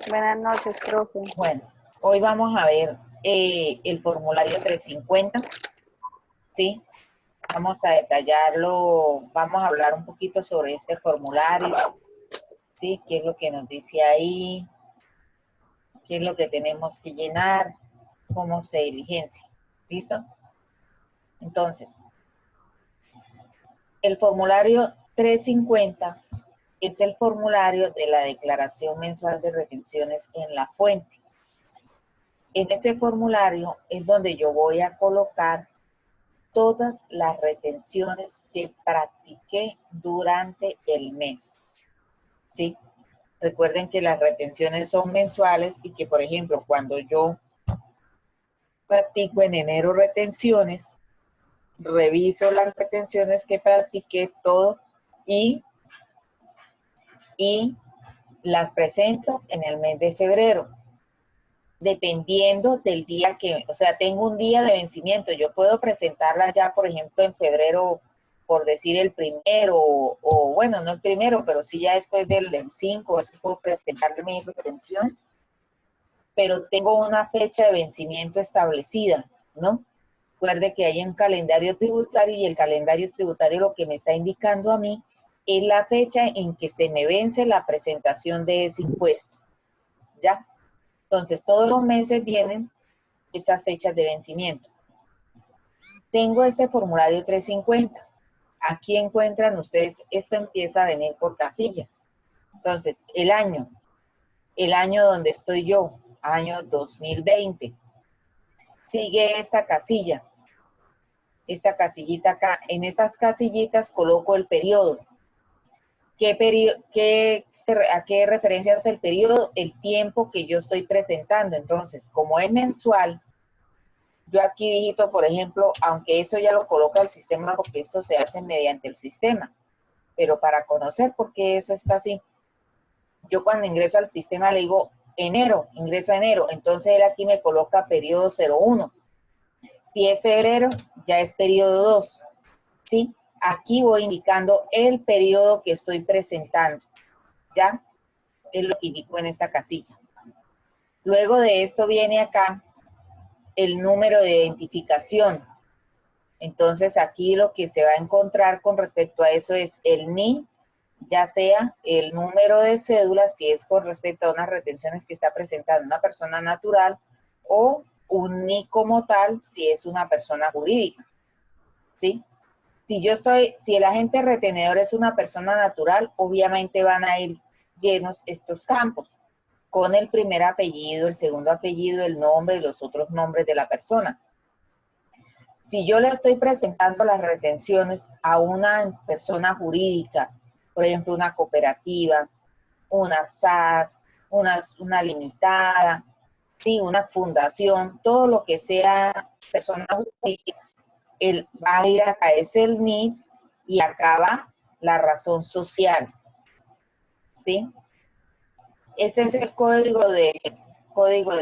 Buenas noches, profe. Bueno, hoy vamos a ver el formulario 350, ¿sí? Vamos a detallarlo, vamos a hablar un poquito sobre este formulario, ¿sí? ¿Qué es lo que nos dice ahí? ¿Qué es lo que tenemos que llenar? ¿Cómo se diligencia? ¿Listo? Entonces, el formulario 350 es el formulario de la declaración mensual de retenciones en la fuente. En ese formulario es donde yo voy a colocar todas las retenciones que practiqué durante el mes, ¿sí? Recuerden que las retenciones son mensuales y que, por ejemplo, cuando yo practico en enero retenciones, reviso las retenciones que practiqué todo y las presento en el mes de febrero. Dependiendo del día que, o sea, tengo un día de vencimiento, yo puedo presentarla ya, por ejemplo, en febrero, por decir el primero, o bueno, no el primero, pero sí ya después del 5, así puedo presentar mis retenciones, pero tengo una fecha de vencimiento establecida, ¿no? Recuerde que hay un calendario tributario y el calendario tributario lo que me está indicando a mí es la fecha en que se me vence la presentación de ese impuesto, ¿ya? Entonces, todos los meses vienen esas fechas de vencimiento. Tengo este formulario 350. Aquí encuentran ustedes, esto empieza a venir por casillas. Entonces, el año donde estoy yo, año 2020. Sigue esta casilla, esta casillita acá. En estas casillitas coloco el periodo. ¿A qué referencia hace el periodo? El tiempo que yo estoy presentando. Entonces, como es mensual, yo aquí digito, por ejemplo, aunque eso ya lo coloca el sistema porque esto se hace mediante el sistema, pero para conocer por qué eso está así, yo cuando ingreso al sistema le digo enero, ingreso a enero, entonces él aquí me coloca periodo 01. Si es febrero, ya es periodo 2, ¿sí? Aquí voy indicando el periodo que estoy presentando, ¿ya? Es lo que indico en esta casilla. Luego de esto viene acá el número de identificación. Entonces aquí lo que se va a encontrar con respecto a eso es el NI, ya sea el número de cédula, si es con respecto a unas retenciones que está presentando una persona natural, o un NI como tal, si es una persona jurídica, ¿sí? Si el agente retenedor es una persona natural, obviamente van a ir llenos estos campos, con el primer apellido, el segundo apellido, el nombre y los otros nombres de la persona. Si yo le estoy presentando las retenciones a una persona jurídica, por ejemplo, una cooperativa, una SAS, una limitada, ¿sí? Una fundación, todo lo que sea persona jurídica, él va a ir acá, es el NID, y acá va la razón social, ¿sí? Este es el código de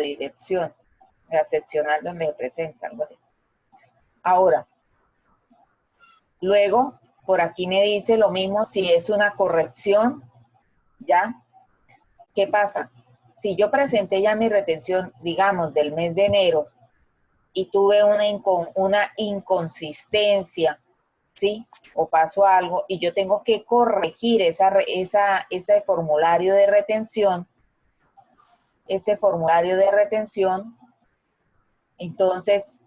dirección, la seccional donde se presenta, algo así. Ahora, luego, por aquí me dice lo mismo si es una corrección, ¿ya? ¿Qué pasa? Si yo presenté ya mi retención, digamos, del mes de enero, y tuve una inconsistencia, ¿sí? O pasó algo, y yo tengo que corregir ese formulario de retención, entonces,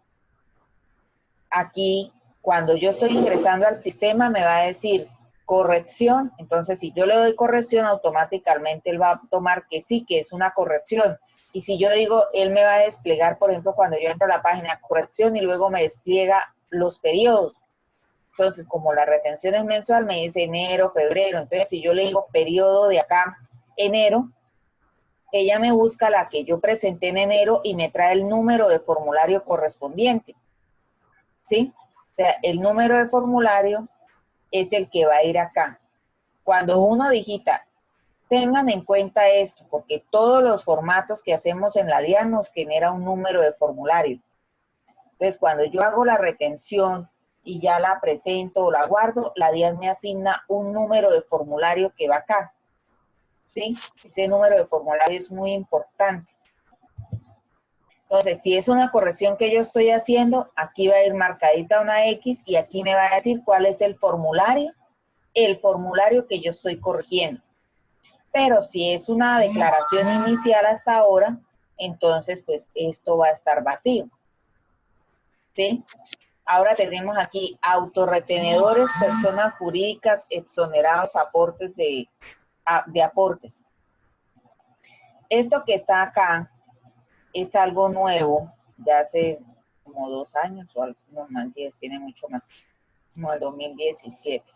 aquí, cuando yo estoy ingresando al sistema, me va a decir corrección. Entonces, si yo le doy corrección, automáticamente él va a tomar que sí, que es una corrección. Y si yo digo, él me va a desplegar, por ejemplo, cuando yo entro a la página corrección y luego me despliega los periodos. Entonces, como la retención es mensual, me dice enero, febrero. Entonces, si yo le digo periodo de acá, enero, ella me busca la que yo presenté en enero y me trae el número de formulario correspondiente, ¿sí? O sea, el número de formulario es el que va a ir acá. Cuando uno digita, tengan en cuenta esto, porque todos los formatos que hacemos en la DIAN nos genera un número de formulario. Entonces, cuando yo hago la retención y ya la presento o la guardo, la DIAN me asigna un número de formulario que va acá. ¿sí? Ese número de formulario es muy importante. Entonces, si es una corrección que yo estoy haciendo, aquí va a ir marcadita una X y aquí me va a decir cuál es el formulario que yo estoy corrigiendo. Pero si es una declaración inicial hasta ahora, entonces pues esto va a estar vacío. ¿Sí? Ahora tenemos aquí autorretenedores, personas jurídicas, exonerados aportes de aportes. Esto que está acá es algo nuevo, de hace como 2 años o no más, 10, tiene mucho más, como el 2017.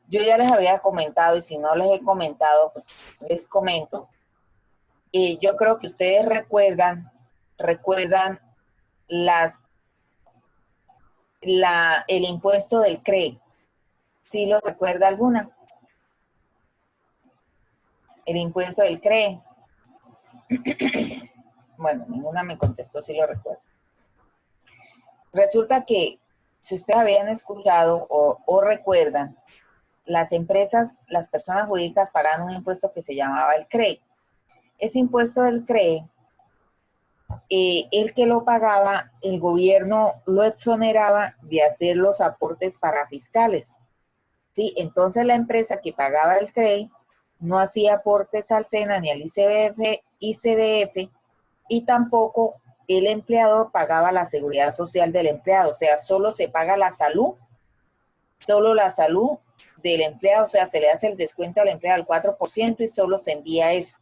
Yo ya les había comentado, y si no les he comentado, pues les comento. Yo creo que ustedes recuerdan el impuesto del CRE. ¿Sí lo recuerda alguna? El impuesto del CRE. Bueno, ninguna me contestó si lo recuerda. Resulta que, si ustedes habían escuchado o recuerdan, las empresas, las personas jurídicas pagaban un impuesto que se llamaba el CRE. Ese impuesto del CRE, el que lo pagaba, el gobierno lo exoneraba de hacer los aportes para fiscales. ¿Sí? Entonces la empresa que pagaba el CRE no hacía aportes al SENA ni al ICBF y tampoco el empleador pagaba la seguridad social del empleado. O sea, solo se paga la salud, solo la salud del empleado, o sea, se le hace el descuento al empleado al 4% y solo se envía eso.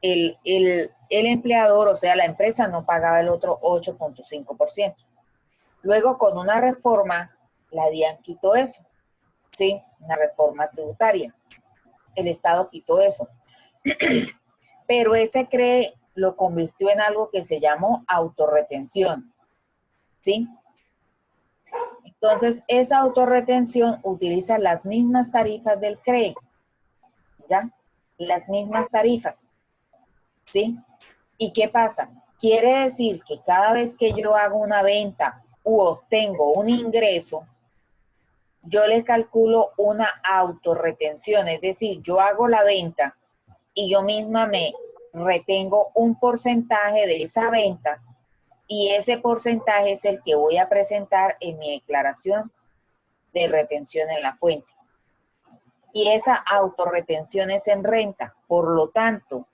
El empleador, o sea, la empresa no pagaba el otro 8.5%. Luego, con una reforma, la DIAN quitó eso, ¿sí? Una reforma tributaria. El Estado quitó eso. Pero ese CRE lo convirtió en algo que se llamó autorretención, ¿sí? Entonces, esa autorretención utiliza las mismas tarifas del CRE, ¿ya? Las mismas tarifas, ¿sí? ¿Y qué pasa? Quiere decir que cada vez que yo hago una venta u obtengo un ingreso, yo le calculo una autorretención, es decir, yo hago la venta y yo misma me retengo un porcentaje de esa venta y ese porcentaje es el que voy a presentar en mi declaración de retención en la fuente. Y esa autorretención es en renta, por lo tanto,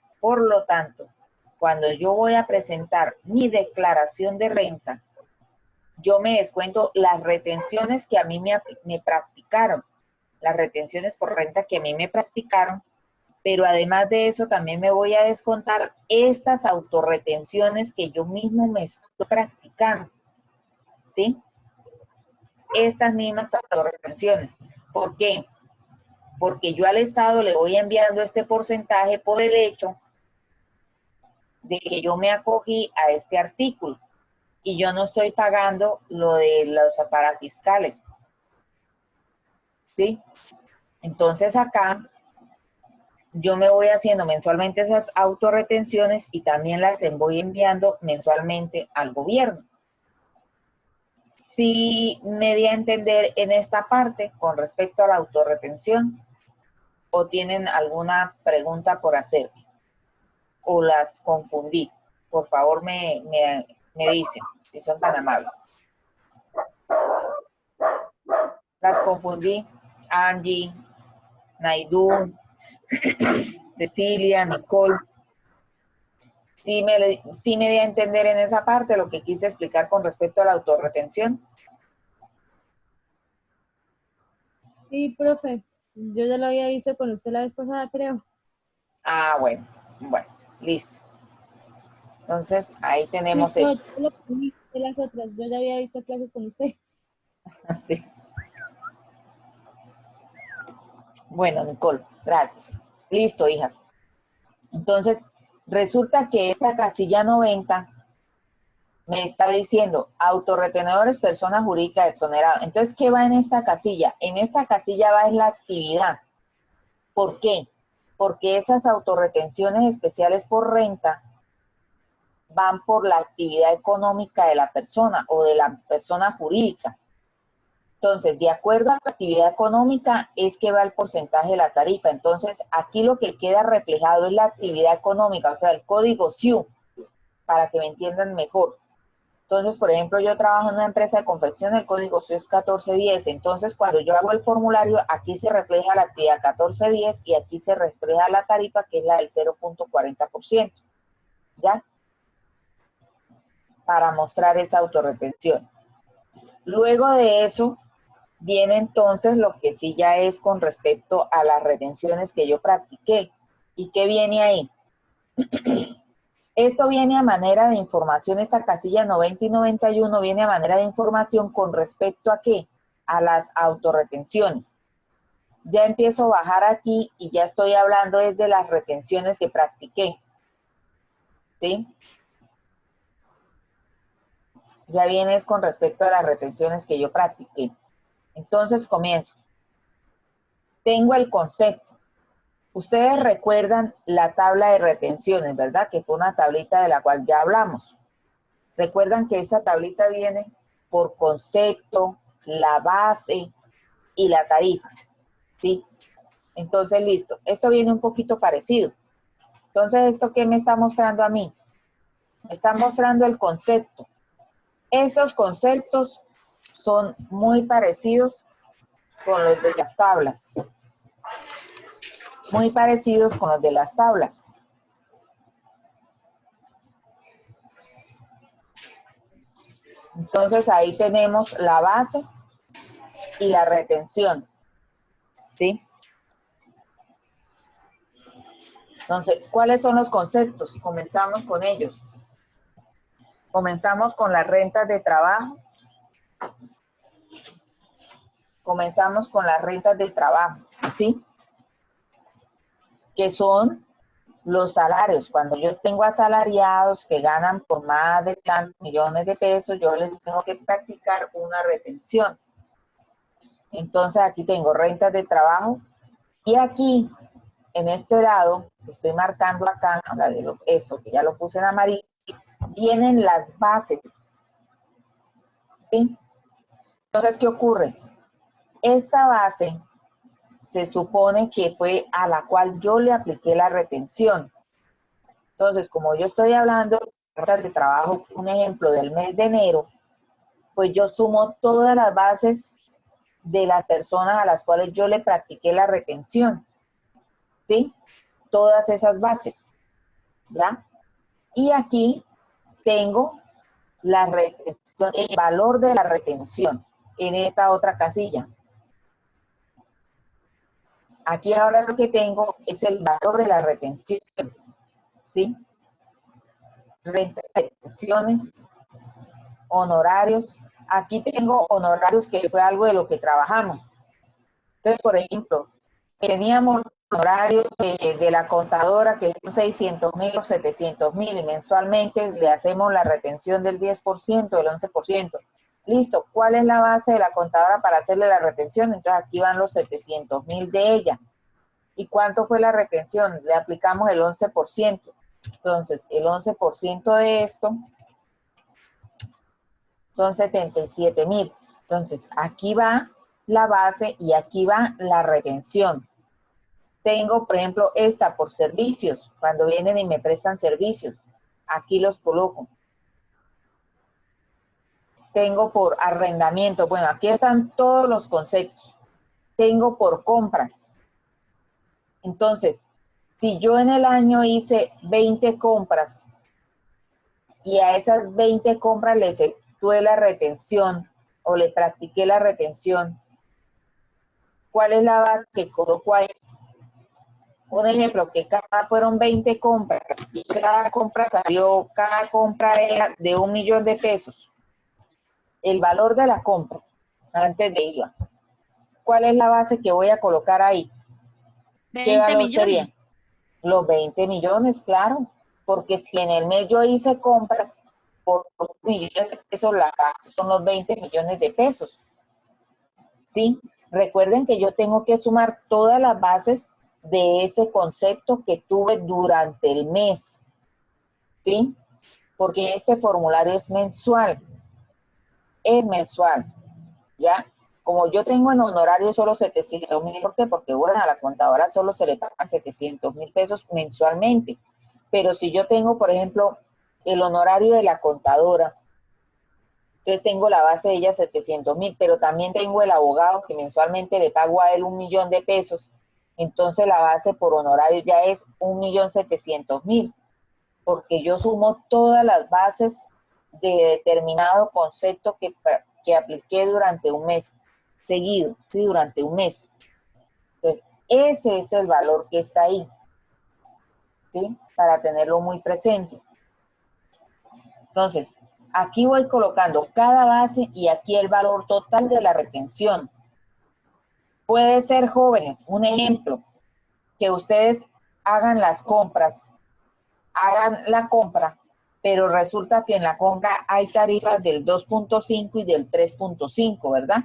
cuando yo voy a presentar mi declaración de renta, yo me descuento las retenciones que a mí me practicaron, las retenciones por renta que a mí me practicaron, pero además de eso también me voy a descontar estas autorretenciones que yo mismo me estoy practicando, ¿sí? Estas mismas autorretenciones. ¿Por qué? Porque yo al Estado le voy enviando este porcentaje por el hecho de que yo me acogí a este artículo y yo no estoy pagando lo de los parafiscales, ¿sí? Entonces acá yo me voy haciendo mensualmente esas autorretenciones y también las voy enviando mensualmente al gobierno. Sí me di a entender en esta parte con respecto a la autorretención, o tienen alguna pregunta por hacerme, o las confundí. Por favor me dicen, si son tan amables. Las confundí. Angie, Naidu, Cecilia, Nicole. Sí me di a entender en esa parte lo que quise explicar con respecto a la autorretención. Sí, profe. Yo ya lo había visto con usted la vez pasada, creo. Ah, bueno, listo. Entonces, ahí tenemos No, eso. yo lo vi de las otras. Yo ya había visto clases con usted. Sí. Bueno, Nicole, gracias. Listo, hijas. Entonces, resulta que esta casilla 90 me está diciendo autorretenedores, personas jurídicas exoneradas. Entonces, ¿qué va en esta casilla? En esta casilla va en la actividad. ¿Por qué? Porque esas autorretenciones especiales por renta van por la actividad económica de la persona o de la persona jurídica. Entonces, de acuerdo a la actividad económica es que va el porcentaje de la tarifa. Entonces, aquí lo que queda reflejado es la actividad económica, o sea, el código SIU, para que me entiendan mejor. Entonces, por ejemplo, yo trabajo en una empresa de confección, el código SIU es 1410. Entonces, cuando yo hago el formulario, aquí se refleja la actividad 1410 y aquí se refleja la tarifa, que es la del 0.40%, ¿ya? Para mostrar esa autorretención. Luego de eso, viene entonces lo que sí ya es con respecto a las retenciones que yo practiqué. ¿Y qué viene ahí? Esto viene a manera de información, esta casilla 90 y 91 viene a manera de información con respecto a ¿qué? A las autorretenciones. Ya empiezo a bajar aquí y ya estoy hablando desde las retenciones que practiqué. ¿Sí? Ya viene con respecto a las retenciones que yo practiqué. Entonces comienzo. Tengo el concepto. Ustedes recuerdan la tabla de retenciones, ¿verdad? Que fue una tablita de la cual ya hablamos. Recuerdan que esa tablita viene por concepto, la base y la tarifa, ¿sí? Entonces, listo. Esto viene un poquito parecido. Entonces, ¿esto qué me está mostrando a mí? Me está mostrando el concepto. Estos conceptos son muy parecidos con los de las tablas. Muy parecidos con los de las tablas. Entonces, ahí tenemos la base y la retención, ¿sí? Entonces, ¿cuáles son los conceptos? Comenzamos con ellos. Comenzamos con las rentas de trabajo. Comenzamos con las rentas de trabajo, ¿sí? Que son los salarios. Cuando yo tengo asalariados que ganan por más de tantos millones de pesos, yo les tengo que practicar una retención. Entonces, aquí tengo rentas de trabajo. Y aquí, en este lado, estoy marcando acá, eso, que ya lo puse en amarillo, vienen las bases, ¿sí? Entonces, ¿qué ocurre? Esta base se supone que fue a la cual yo le apliqué la retención. Entonces, como yo estoy hablando de trabajo, un ejemplo del mes de enero, pues yo sumo todas las bases de las personas a las cuales yo le practiqué la retención, ¿sí? Todas esas bases, ¿ya? Y aquí tengo la retención, el valor de la retención en esta otra casilla. Aquí ahora lo que tengo es el valor de la retención, ¿sí? Retenciones, honorarios. Aquí tengo honorarios que fue algo de lo que trabajamos. Entonces, por ejemplo, teníamos honorarios de la contadora que son 600.000 o 700.000 y mensualmente le hacemos la retención del 10%, del 11%. Listo, ¿cuál es la base de la contadora para hacerle la retención? Entonces aquí van los 700.000 de ella. ¿Y cuánto fue la retención? Le aplicamos el 11%. Entonces, el 11% de esto son 77.000. Entonces, aquí va la base y aquí va la retención. Tengo, por ejemplo, esta por servicios, cuando vienen y me prestan servicios. Aquí los coloco. Tengo por arrendamiento. Bueno, aquí están todos los conceptos. Tengo por compras. Entonces, si yo en el año hice 20 compras y a esas 20 compras le efectué la retención o le practiqué la retención, ¿cuál es la base que coloco ahí? Un ejemplo, que fueron 20 compras y cada compra era de 1.000.000 de pesos. El valor de la compra, antes de IVA. ¿Cuál es la base que voy a colocar ahí? ¿Qué 20 valor millones. sería? Los 20 millones, claro. Porque si en el mes yo hice compras por 1.000.000 de pesos, la base son los 20 millones de pesos. ¿Sí? Recuerden que yo tengo que sumar todas las bases de ese concepto que tuve durante el mes, ¿sí? Porque este formulario es mensual, ¿ya? como yo tengo en honorario solo 700.000, ¿por qué? Porque bueno, a la contadora solo se le pagan 700.000 pesos mensualmente. Pero si yo tengo, por ejemplo, el honorario de la contadora, entonces tengo la base de ella 700.000, pero también tengo el abogado que mensualmente le pago a él 1.000.000 de pesos, entonces la base por honorario ya es 1.700.000, porque yo sumo todas las bases de determinado concepto que apliqué durante un mes seguido, sí, durante un mes. Entonces, ese es el valor que está ahí, ¿sí? Para tenerlo muy presente. Entonces, aquí voy colocando cada base y aquí el valor total de la retención. Puede ser, jóvenes, un ejemplo, que ustedes hagan las compras, hagan la compra, pero resulta que en la compra hay tarifas del 2.5 y del 3.5, ¿verdad?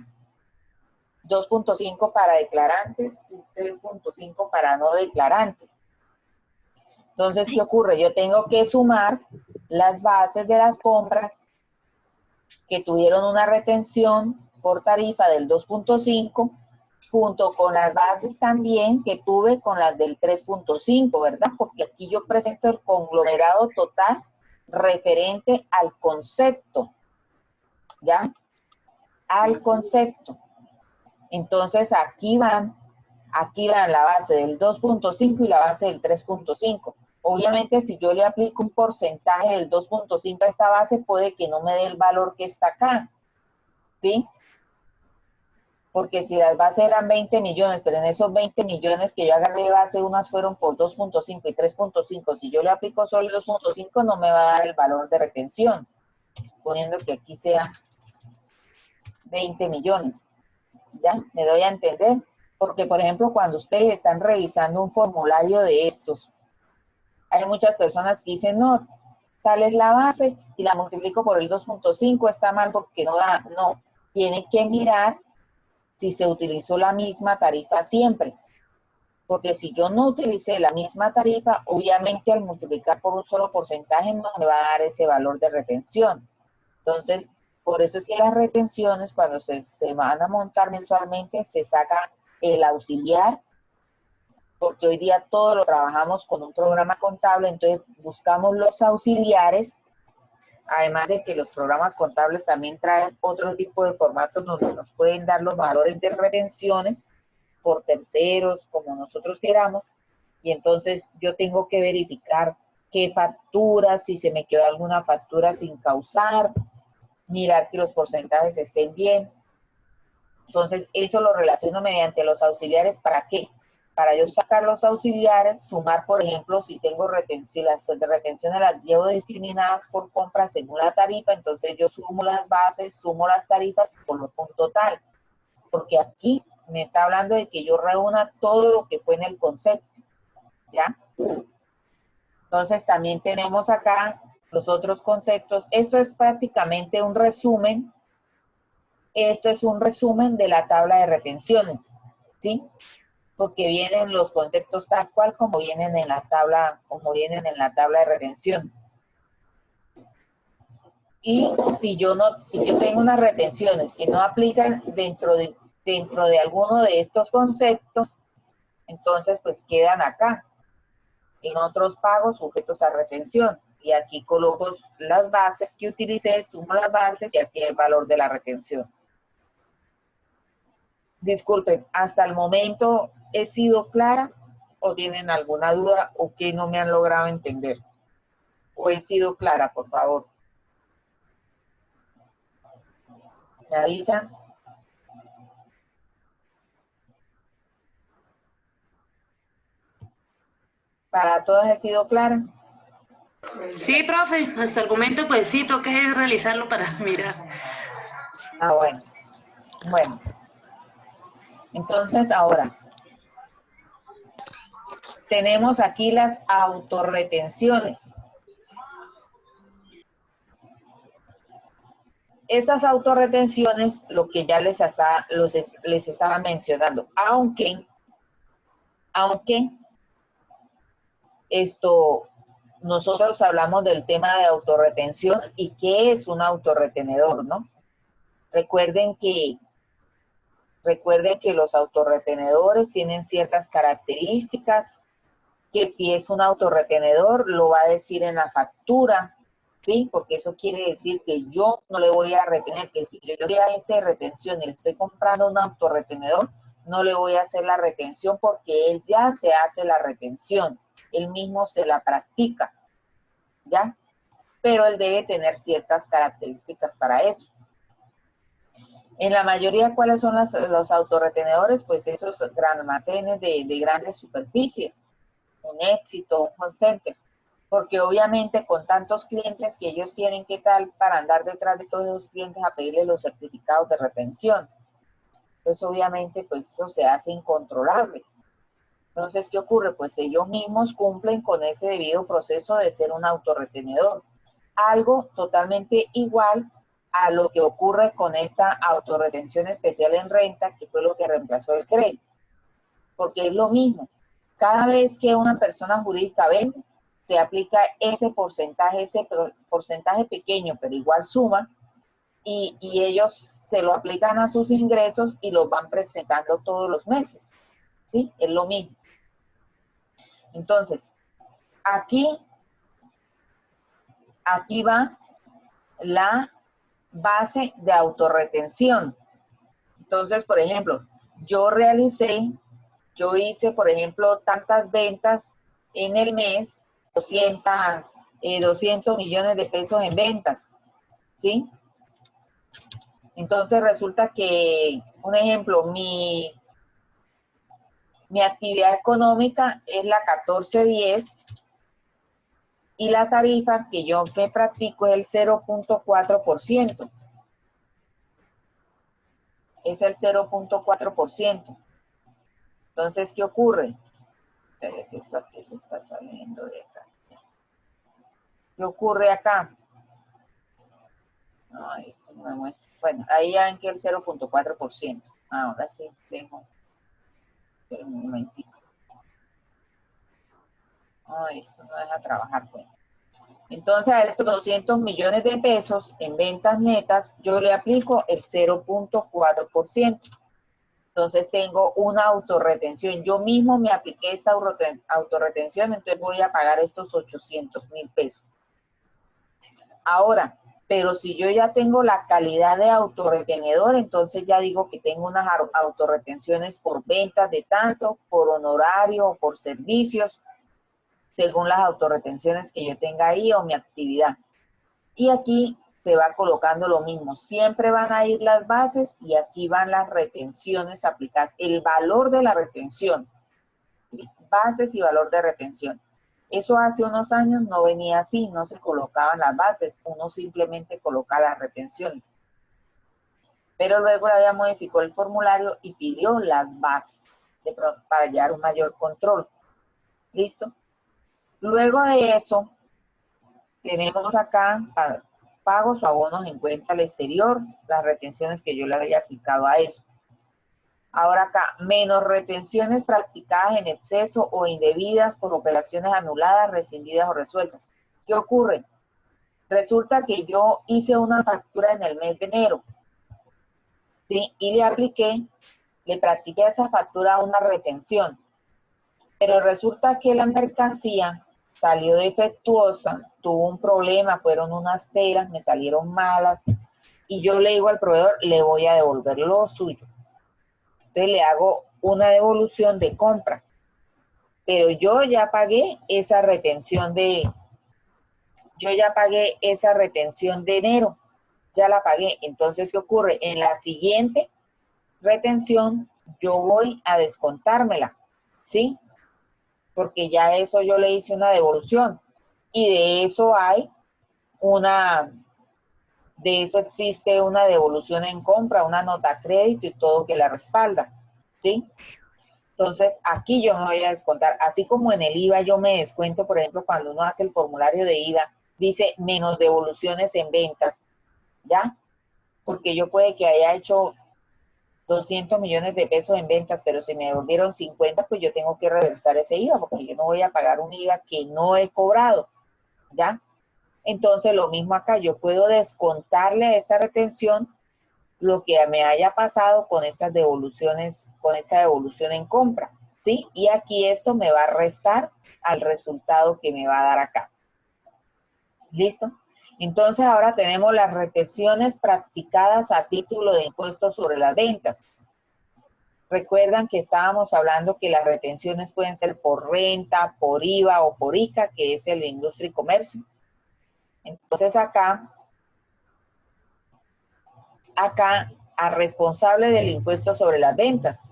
2.5 para declarantes y 3.5 para no declarantes. Entonces, ¿qué ocurre? Yo tengo que sumar las bases de las compras que tuvieron una retención por tarifa del 2.5 junto con las bases también que tuve con las del 3.5, ¿verdad? Porque aquí yo presento el conglomerado total referente al concepto, ¿ya? Al concepto. Entonces aquí van la base del 2.5 y la base del 3.5. Obviamente si yo le aplico un porcentaje del 2.5 a esta base, puede que no me dé el valor que está acá, ¿sí? Porque si las bases eran 20 millones, pero en esos 20 millones que yo agarré de base, unas fueron por 2.5 y 3.5, si yo le aplico solo el 2.5 no me va a dar el valor de retención, poniendo que aquí sea 20 millones. ¿Ya? ¿Me doy a entender? Porque, por ejemplo, cuando ustedes están revisando un formulario de estos, hay muchas personas que dicen, no, tal es la base y la multiplico por el 2.5, está mal porque no da, no, tienen que mirar si se utilizó la misma tarifa siempre, porque si yo no utilicé la misma tarifa, obviamente al multiplicar por un solo porcentaje no me va a dar ese valor de retención. Entonces, por eso es que las retenciones, cuando se van a montar mensualmente, se saca el auxiliar, porque hoy día todo lo trabajamos con un programa contable, entonces buscamos los auxiliares, además de que los programas contables también traen otro tipo de formatos donde nos pueden dar los valores de retenciones por terceros, como nosotros queramos, y entonces yo tengo que verificar qué facturas, si se me quedó alguna factura sin causar, mirar que los porcentajes estén bien. Entonces, eso lo relaciono mediante los auxiliares. ¿Para qué? Para yo sacar los auxiliares, sumar, por ejemplo, si tengo si las de retenciones las llevo discriminadas por compra según la tarifa, entonces yo sumo las bases, sumo las tarifas y coloco un total. Porque aquí me está hablando de que yo reúna todo lo que fue en el concepto, ¿ya? Entonces, también tenemos acá los otros conceptos. Esto es prácticamente un resumen. Esto es un resumen de la tabla de retenciones, ¿sí? Porque vienen los conceptos tal cual como vienen en la tabla, de retención. Y si yo tengo unas retenciones que no aplican dentro de alguno de estos conceptos, entonces pues quedan acá, en otros pagos sujetos a retención. Y aquí coloco las bases que utilicé, sumo las bases y aquí el valor de la retención. Disculpen, ¿hasta el momento he sido clara o tienen alguna duda o que no me han logrado entender? ¿O he sido clara, por favor? ¿Me avisan? ¿Para todas he sido clara? Sí, profe, hasta el momento pues sí, toca realizarlo para mirar. Ah, bueno. Bueno. Entonces, ahora, tenemos aquí las autorretenciones. Estas autorretenciones, lo que ya les estaba mencionando, aunque nosotros hablamos del tema de autorretención y qué es un autorretenedor, ¿no? Recuerden que Recuerden que los autorretenedores tienen ciertas características, que si es un autorretenedor lo va a decir en la factura, ¿sí? Porque eso quiere decir que yo no le voy a retener, que si yo soy agente de retención y le estoy comprando un autorretenedor, no le voy a hacer la retención porque él ya se hace la retención, él mismo se la practica, ¿ya? Pero él debe tener ciertas características para eso. En la mayoría, ¿cuáles son los autorretenedores? Pues esos almacenes de grandes superficies, un Éxito, un Home Center, porque obviamente con tantos clientes que ellos tienen, ¿qué tal para andar detrás de todos esos clientes a pedirle los certificados de retención? Entonces, obviamente, pues eso se hace incontrolable. Entonces, ¿qué ocurre? Pues ellos mismos cumplen con ese debido proceso de ser un autorretenedor. Algo totalmente igual a lo que ocurre con esta autorretención especial en renta, que fue lo que reemplazó el crédito. Porque es lo mismo. Cada vez que una persona jurídica vende, se aplica ese porcentaje pequeño, pero igual suma, y ellos se lo aplican a sus ingresos y los van presentando todos los meses. ¿Sí? Es lo mismo. Entonces, aquí va la base de autorretención. Entonces, por ejemplo, yo hice, por ejemplo, tantas ventas en el mes, 200 millones de pesos en ventas, ¿sí? Entonces resulta que, un ejemplo, mi actividad económica es la 1410 y la tarifa que yo me practico es el 0.4%. Es el 0.4%. Entonces, ¿qué ocurre? Espere que esto aquí se está saliendo de acá. ¿Qué ocurre acá? No, esto no me muestra. Bueno, ahí ya ven que el 0.4%. Ahora sí, dejo. Pero un momentito. Ay, esto no deja trabajar, pues. Entonces, a estos 200 millones de pesos en ventas netas, yo le aplico el 0.4%. Entonces, tengo una autorretención. Yo mismo me apliqué esta autorretención, entonces voy a pagar estos 800.000 pesos. Ahora, pero si yo ya tengo la calidad de autorretenedor, entonces ya digo que tengo unas autorretenciones por ventas de tanto, por honorario o por servicios, según las autorretenciones que yo tenga ahí o mi actividad. Y aquí se va colocando lo mismo. Siempre van a ir las bases y aquí van las retenciones aplicadas. El valor de la retención. ¿Sí? Bases y valor de retención. Eso hace unos años no venía así, no se colocaban las bases, uno simplemente coloca las retenciones. Pero luego la DIAN modificó el formulario y pidió las bases para llevar un mayor control. ¿Listo? Luego de eso, tenemos acá pagos o abonos en cuenta al exterior, las retenciones que yo le había aplicado a eso. Ahora acá, menos retenciones practicadas en exceso o indebidas por operaciones anuladas, rescindidas o resueltas. ¿Qué ocurre? Resulta que yo hice una factura en el mes de enero, ¿sí? Y le practiqué a esa factura una retención. Pero resulta que la mercancía salió defectuosa, tuvo un problema, fueron unas telas, me salieron malas, y yo le digo al proveedor, le voy a devolver lo suyo. Entonces le hago una devolución de compra, pero yo ya pagué esa retención de enero, ya la pagué. Entonces, ¿qué ocurre? En la siguiente retención yo voy a descontármela, ¿sí? Porque ya eso yo le hice una devolución y de eso existe una devolución en compra, una nota crédito y todo que la respalda, ¿sí? Entonces, aquí yo me voy a descontar, así como en el IVA yo me descuento, por ejemplo, cuando uno hace el formulario de IVA, dice menos devoluciones en ventas, ¿ya? Porque yo puede que haya hecho 200 millones de pesos en ventas, pero si me devolvieron 50, pues yo tengo que reversar ese IVA, porque yo no voy a pagar un IVA que no he cobrado, ¿ya? Entonces, lo mismo acá, yo puedo descontarle esta retención lo que me haya pasado con esas devoluciones, con esa devolución en compra, ¿sí? Y aquí esto me va a restar al resultado que me va a dar acá. ¿Listo? Entonces ahora tenemos las retenciones practicadas a título de impuesto sobre las ventas. Recuerdan que estábamos hablando que las retenciones pueden ser por renta, por IVA o por ICA, que es el de industria y comercio. Entonces acá a responsable del impuesto sobre las ventas.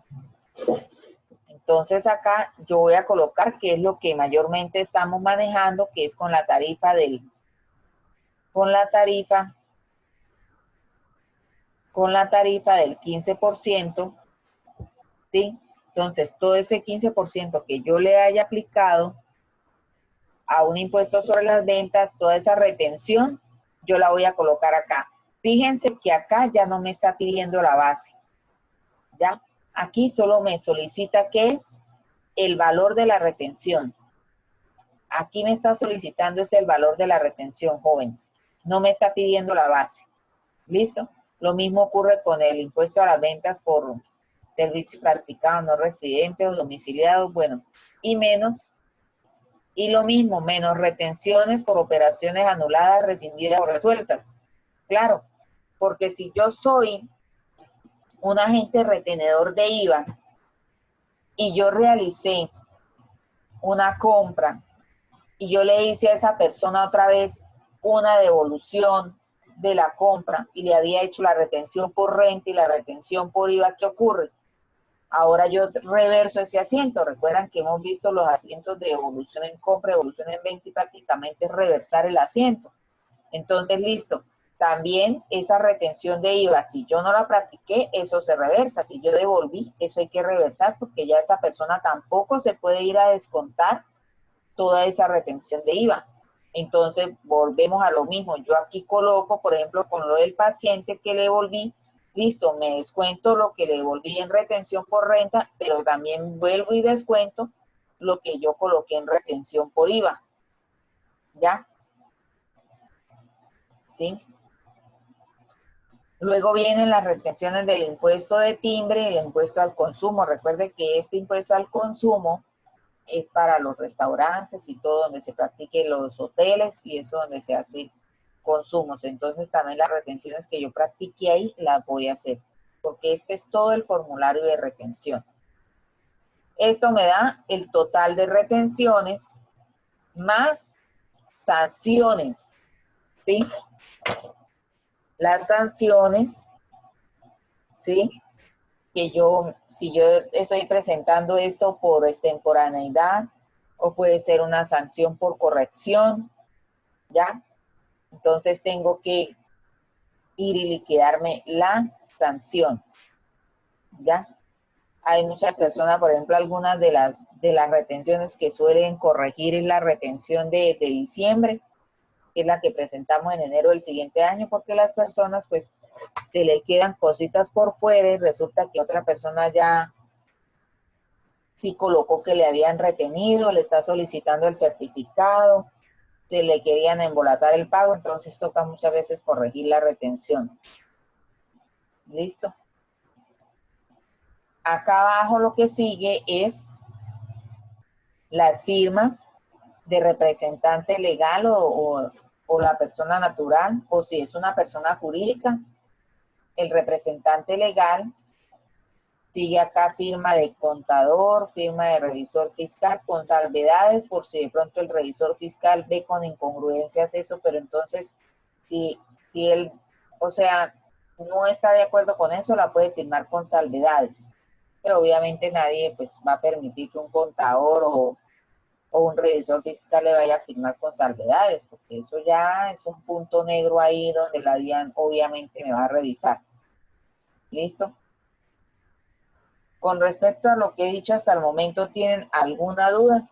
Entonces acá yo voy a colocar que es lo que mayormente estamos manejando, que es con la tarifa del 15%, ¿sí? Entonces todo ese 15% que yo le haya aplicado a un impuesto sobre las ventas, toda esa retención, yo la voy a colocar acá. Fíjense que acá ya no me está pidiendo la base, ¿ya? Aquí solo me solicita qué es el valor de la retención. Aquí me está solicitando es el valor de la retención, jóvenes. No me está pidiendo la base. ¿Listo? Lo mismo ocurre con el impuesto a las ventas por servicios practicados no residentes o domiciliados, bueno, y menos. Y lo mismo, menos retenciones por operaciones anuladas, rescindidas o resueltas. Claro, porque si yo soy un agente retenedor de IVA y yo realicé una compra y yo le hice a esa persona otra vez una devolución de la compra y le había hecho la retención por renta y la retención por IVA, ¿qué ocurre? Ahora yo reverso ese asiento. Recuerdan que hemos visto los asientos de devolución en compra, devolución en venta y prácticamente es reversar el asiento. Entonces, listo. También esa retención de IVA, si yo no la practiqué, eso se reversa. Si yo devolví, eso hay que reversar porque ya esa persona tampoco se puede ir a descontar toda esa retención de IVA. Entonces, volvemos a lo mismo. Yo aquí coloco, por ejemplo, con lo del paciente que le devolví, listo, me descuento lo que le devolví en retención por renta, pero también vuelvo y descuento lo que yo coloqué en retención por IVA. ¿Ya? ¿Sí? Luego vienen las retenciones del impuesto de timbre y el impuesto al consumo. Recuerde que este impuesto al consumo es para los restaurantes y todo donde se practique los hoteles y eso donde se hace consumos. Entonces también las retenciones que yo practique ahí las voy a hacer, porque este es todo el formulario de retención. Esto me da el total de retenciones más sanciones, ¿sí? Las sanciones, ¿sí? Que yo, si yo estoy presentando esto por extemporaneidad, o puede ser una sanción por corrección, ¿ya? Entonces tengo que ir y liquidarme la sanción, ¿ya? Hay muchas personas, por ejemplo, algunas de las retenciones que suelen corregir es la retención de diciembre, que es la que presentamos en enero del siguiente año, porque las personas pues se le quedan cositas por fuera y resulta que otra persona ya sí colocó que le habían retenido, le está solicitando el certificado, se le querían embolatar el pago, entonces toca muchas veces corregir la retención. ¿Listo? Acá abajo lo que sigue es las firmas de representante legal o la persona natural, o si es una persona jurídica, el representante legal. Sigue acá firma de contador, firma de revisor fiscal, con salvedades por si de pronto el revisor fiscal ve con incongruencias eso, pero entonces si él, o sea, no está de acuerdo con eso, la puede firmar con salvedades. Pero obviamente nadie pues va a permitir que un contador o un revisor fiscal le vaya a firmar con salvedades, porque eso ya es un punto negro ahí donde la DIAN obviamente me va a revisar. ¿Listo? Con respecto a lo que he dicho hasta el momento, ¿tienen alguna duda?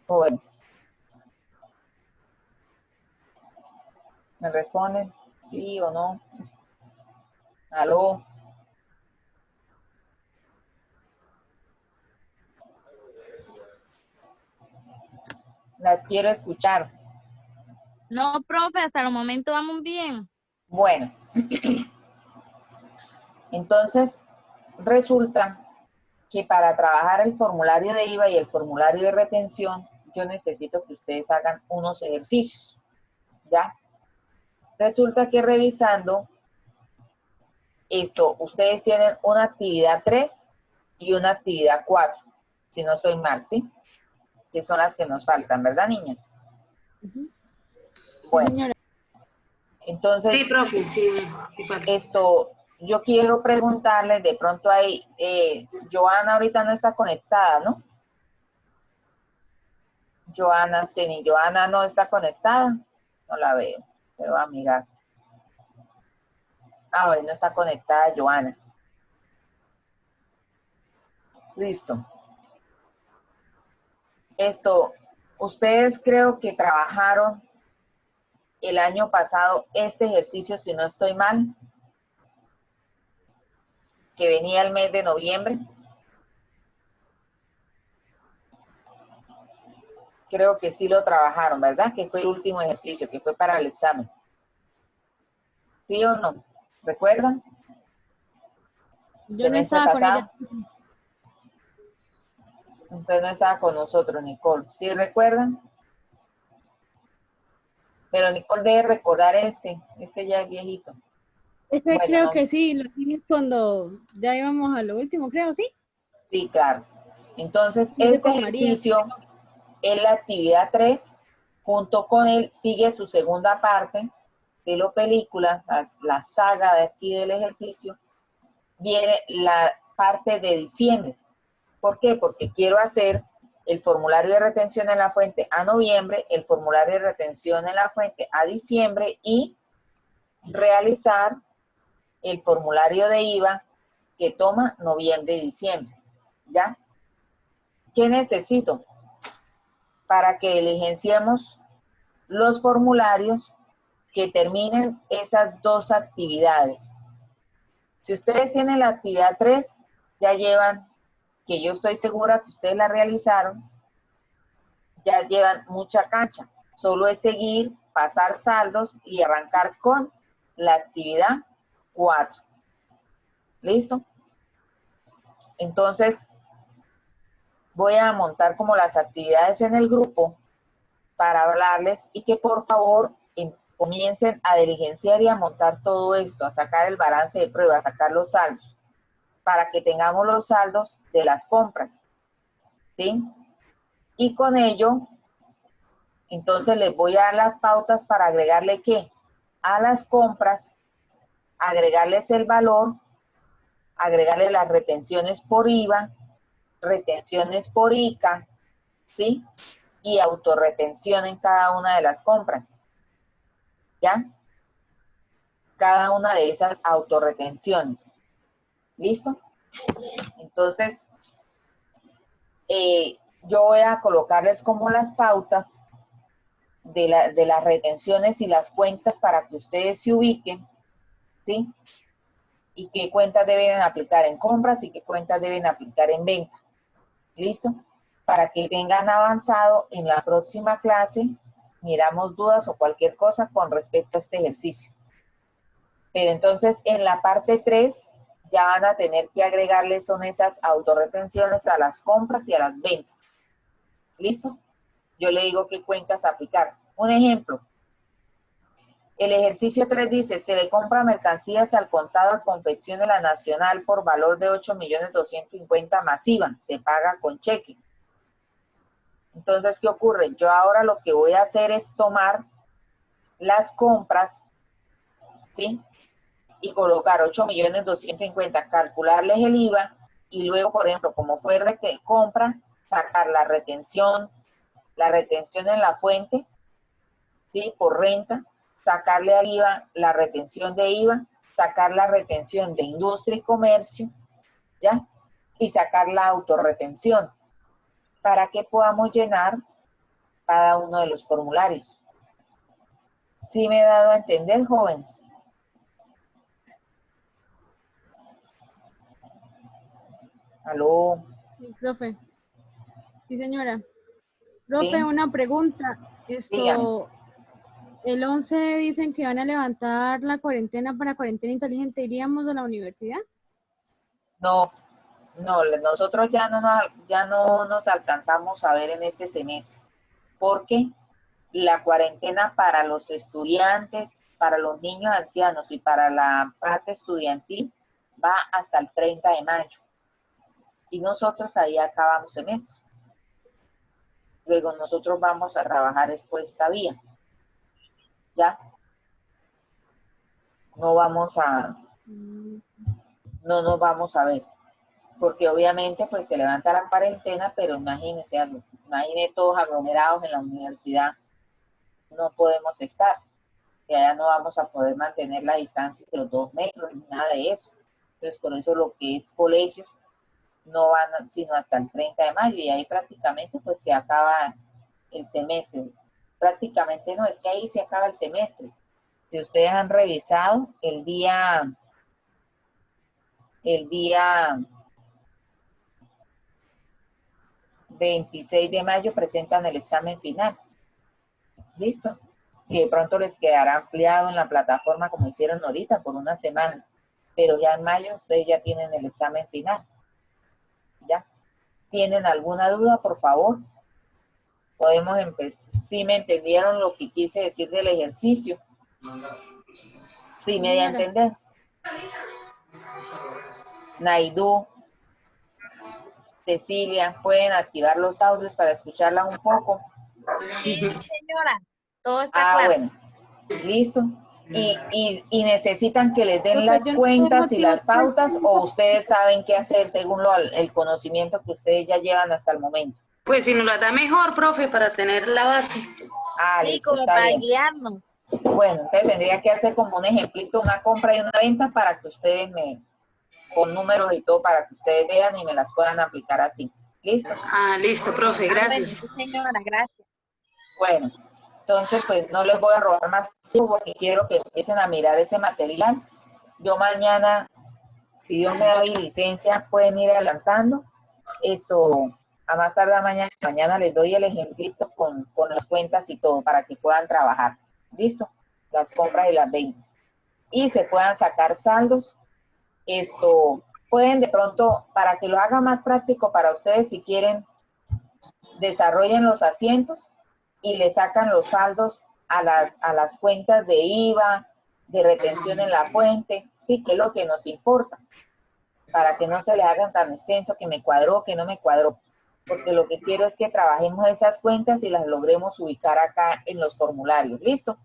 Jóvenes, ¿me responden? ¿Sí o no? ¿Aló? Las quiero escuchar. No, profe, hasta el momento vamos bien. Bueno, entonces resulta que para trabajar el formulario de IVA y el formulario de retención, yo necesito que ustedes hagan unos ejercicios, ¿ya? Resulta que revisando esto, ustedes tienen una actividad 3 y una actividad 4, si no estoy mal, ¿sí? Que son las que nos faltan, ¿verdad, niñas? Ujú. Sí, Bueno, señora. entonces, Sí, profe, sí, sí falta. esto, yo quiero preguntarles, de pronto ahí, Joana ahorita no está conectada, ¿no? Joana, si ni Joana no está conectada, no la veo, pero va a mirar. Ah, bueno, no está conectada Joana. Listo. Esto, ustedes creo que trabajaron el año pasado este ejercicio, si no estoy mal, que venía el mes de noviembre. Creo que sí lo trabajaron, ¿verdad? Que fue el último ejercicio, que fue para el examen. ¿Sí o no? ¿Recuerdan? Yo no Semestre estaba con ella. pasado. Usted no estaba con nosotros, Nicole. ¿Sí recuerdan? Pero Nicole debe recordar este ya es viejito. Ese Bueno, creo no, que sí, lo dije cuando ya íbamos a lo último, creo, ¿sí? sí, claro. Entonces, Hice este con María. ejercicio es la actividad 3, junto con él sigue su segunda parte de la película, la saga de aquí del ejercicio, viene la parte de diciembre. ¿Por qué? Porque quiero hacer el formulario de retención en la fuente a noviembre, el formulario de retención en la fuente a diciembre y realizar el formulario de IVA que toma noviembre y diciembre. ¿Ya? ¿Qué necesito? Para que diligenciemos los formularios que terminen esas dos actividades. Si ustedes tienen la actividad 3, ya llevan, que yo estoy segura que ustedes la realizaron, ya llevan mucha cancha. Solo es seguir, pasar saldos y arrancar con la actividad 4. ¿Listo? Entonces, voy a montar como las actividades en el grupo para hablarles y que por favor comiencen a diligenciar y a montar todo esto, a sacar el balance de prueba, a sacar los saldos, para que tengamos los saldos de las compras, ¿sí? Y con ello, entonces les voy a dar las pautas para agregarle ¿qué? A las compras, agregarles el valor, agregarle las retenciones por IVA, retenciones por ICA, ¿sí? Y autorretención en cada una de las compras, ¿ya? Cada una de esas autorretenciones. ¿Listo? Entonces, yo voy a colocarles como las pautas de las retenciones y las cuentas para que ustedes se ubiquen, ¿sí? Y qué cuentas deben aplicar en compras y qué cuentas deben aplicar en venta. ¿Listo? Para que tengan avanzado en la próxima clase, miramos dudas o cualquier cosa con respecto a este ejercicio. Pero entonces en la parte 3 ya van a tener que agregarle son esas autorretenciones a las compras y a las ventas. ¿Listo? Yo le digo qué cuentas aplicar. Un ejemplo. El ejercicio 3 dice, se le compra mercancías al contado a Confección de la Nacional por valor de 8.250.000 masiva. Se paga con cheque. Entonces, ¿qué ocurre? Yo ahora lo que voy a hacer es tomar las compras, ¿sí? Y colocar 8.250.000, calcularles el IVA y luego, por ejemplo, como fue compra, sacar la retención en la fuente, ¿sí? Por renta, sacarle al IVA la retención de IVA, sacar la retención de industria y comercio, ¿ya? Y sacar la autorretención para que podamos llenar cada uno de los formularios. ¿Sí me he dado a entender, jóvenes? ¿Aló? Sí, profe. Sí, señora. Profe, ¿Sí? una pregunta. Dígame. El 11 dicen que van a levantar la cuarentena para cuarentena inteligente. ¿Iríamos a la universidad? No, no, nosotros ya no nos alcanzamos a ver en este semestre, porque la cuarentena para los estudiantes, para los niños ancianos y para la parte estudiantil va hasta el 30 de mayo. Y nosotros ahí acabamos semestre. Luego nosotros vamos a trabajar después esta vía. ¿Ya? No vamos a, no nos vamos a ver. Porque obviamente pues se levanta la cuarentena, pero imagínense todos aglomerados en la universidad, no podemos estar, que allá no vamos a poder mantener la distancia de los 2 metros, ni nada de eso. Entonces por eso lo que es colegios no van sino hasta el 30 de mayo y ahí prácticamente pues se acaba el semestre. Prácticamente no, es que ahí se acaba el semestre. Si ustedes han revisado el día 26 de mayo presentan el examen final. ¿Listo? Y de pronto les quedará ampliado en la plataforma como hicieron ahorita por una semana. Pero ya en mayo ustedes ya tienen el examen final. ¿Ya? ¿Tienen alguna duda, por favor? Podemos empezar. ¿Sí me entendieron lo que quise decir del ejercicio? ¿Sí me di a entender? Naidú, Cecilia, ¿pueden activar los audios para escucharla un poco? Sí, señora, todo está claro. Bueno, listo. Y necesitan que les den Profe, las yo no cuentas y motivo las pautas, o ustedes saben qué hacer según el conocimiento que ustedes ya llevan hasta el momento. Pues si nos la da mejor, profe, para tener la base. Sí, Listo, como está para bien. guiarnos. Bueno, entonces tendría que hacer como un ejemplito, una compra y una venta para que ustedes con números y todo, para que ustedes vean y me las puedan aplicar así. ¿Listo? Listo, profe, Bueno, gracias. sí, señora, gracias. Bueno, entonces pues no les voy a robar más tiempo porque quiero que empiecen a mirar ese material. Yo mañana, si Dios me da mi licencia, pueden ir adelantando. A más tardar mañana les doy el ejemplito con las cuentas y todo para que puedan trabajar. ¿Listo? Las compras y las ventas. Y se puedan sacar saldos. Pueden de pronto, para que lo haga más práctico para ustedes, si quieren, desarrollen los asientos y le sacan los saldos a las cuentas de IVA, de retención en la fuente, sí, que es lo que nos importa, para que no se les hagan tan extenso, que me cuadró, que no me cuadró, porque lo que quiero es que trabajemos esas cuentas y las logremos ubicar acá en los formularios, ¿listo?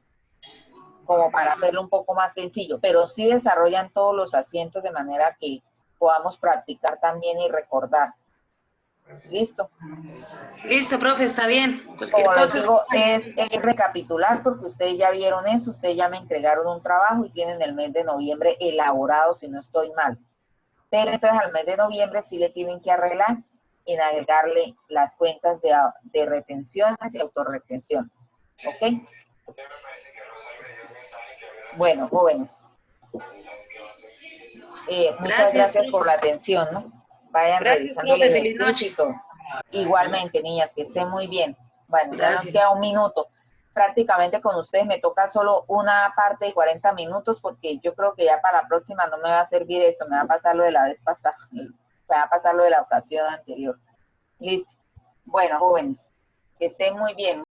Como para hacerlo un poco más sencillo, pero sí desarrollan todos los asientos de manera que podamos practicar también y recordar. ¿Listo? Listo, profe, está bien. Cualquier Como les cosa. digo, es recapitular porque ustedes ya vieron eso, ustedes ya me entregaron un trabajo y tienen el mes de noviembre elaborado, si no estoy mal. Pero entonces al mes de noviembre sí le tienen que arreglar en agregarle las cuentas de retenciones y autorretención. ¿Ok? Bueno, jóvenes. Muchas gracias por la atención, ¿no? Vayan Gracias, revisando el profe. Feliz ejercicio noche. y todo. Igualmente, niñas, que estén muy bien. Bueno, ya nos Gracias. queda un minuto. Prácticamente con ustedes me toca solo una parte de 40 minutos porque yo creo que ya para la próxima no me va a servir esto, me va a pasar lo de la vez pasada, me va a pasar lo de la ocasión anterior. Listo. Bueno, jóvenes, que estén muy bien.